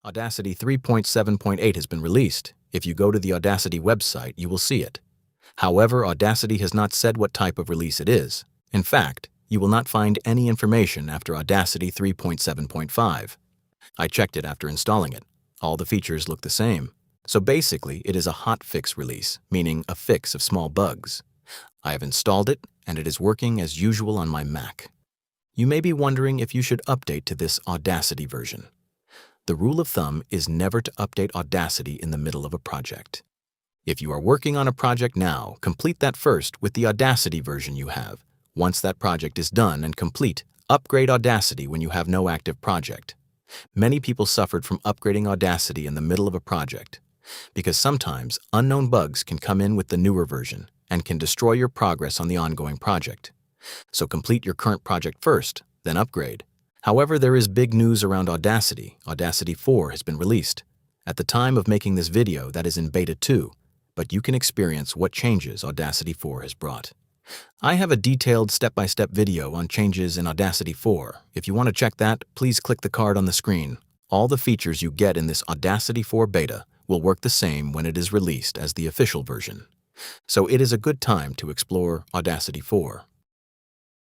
Audacity 3.7.8 has been released. If you go to the Audacity website, you will see it. However, Audacity has not said what type of release it is. In fact, you will not find any information after Audacity 3.7.5. I checked it after installing it. All the features look the same. So basically, it is a hot fix release, meaning a fix of small bugs. I have installed it, and it is working as usual on my Mac. You may be wondering if you should update to this Audacity version. The rule of thumb is never to update Audacity in the middle of a project. If you are working on a project now, complete that first with the Audacity version you have. Once that project is done and complete, upgrade Audacity when you have no active project. Many people suffered from upgrading Audacity in the middle of a project, because sometimes unknown bugs can come in with the newer version and can destroy your progress on the ongoing project. So complete your current project first, then upgrade. However, there is big news around Audacity. Audacity 4 has been released. At the time of making this video, that is in Beta 2, but you can experience what changes Audacity 4 has brought. I have a detailed step-by-step video on changes in Audacity 4. If you want to check that, please click the card on the screen. All the features you get in this Audacity 4 beta will work the same when it is released as the official version. So it is a good time to explore Audacity 4.